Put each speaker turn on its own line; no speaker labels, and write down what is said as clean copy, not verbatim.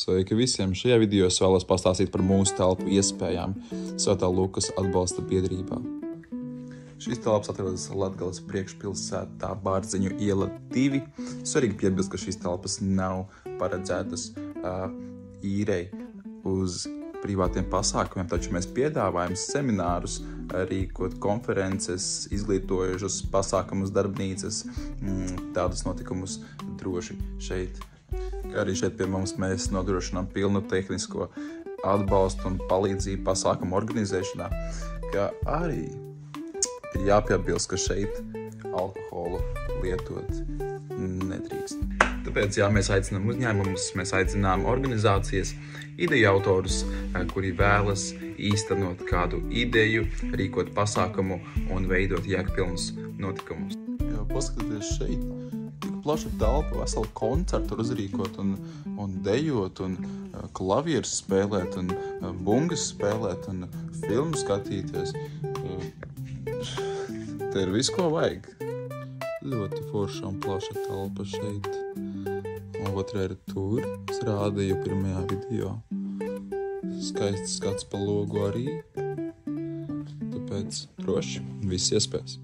Sveiki visiem! Šajā video es vēlos pastāstīt par mūsu telpu iespējām Svētā Lukas atbalsta biedrībā. Šīs telpas atrodas Latgales priekšpilsētā, Bārziņu iela 2. Svarīgi piebilst, ka šīs telpas nav paredzētas īrei uz privātiem pasākumiem, taču mēs piedāvājam seminārus, rīkot konferences, izglītojušus pasākumus, darbnīcas, tādus notikumus droši šeit. Arī šeit pie mums mēs nodrošinām pilnu tehnisko atbalstu un palīdzību pasākumu organizēšanā, kā arī ir jāpiebilst, ka šeit alkoholu lietot nedrīkst. Tāpēc, mēs aicinām uzņēmumus, mēs aicinām organizācijas, ideju autorus, kuri vēlas īstenot kādu ideju, rīkot pasākumu un veidot jēgpilnus notikumus. Paskatieties šeit, tik plaša telpa, veselu koncertu uzrīkot un dejot, un klavierus spēlēt, un bungas spēlēt, un filmu skatīties. Te ir viss, ko vajag. Ļoti forša un plaša telpa šeit. Un otrā ir tur, es rādīju pirmajā video. Skaists skats pa logu arī. Tāpēc droši, viss iespējas.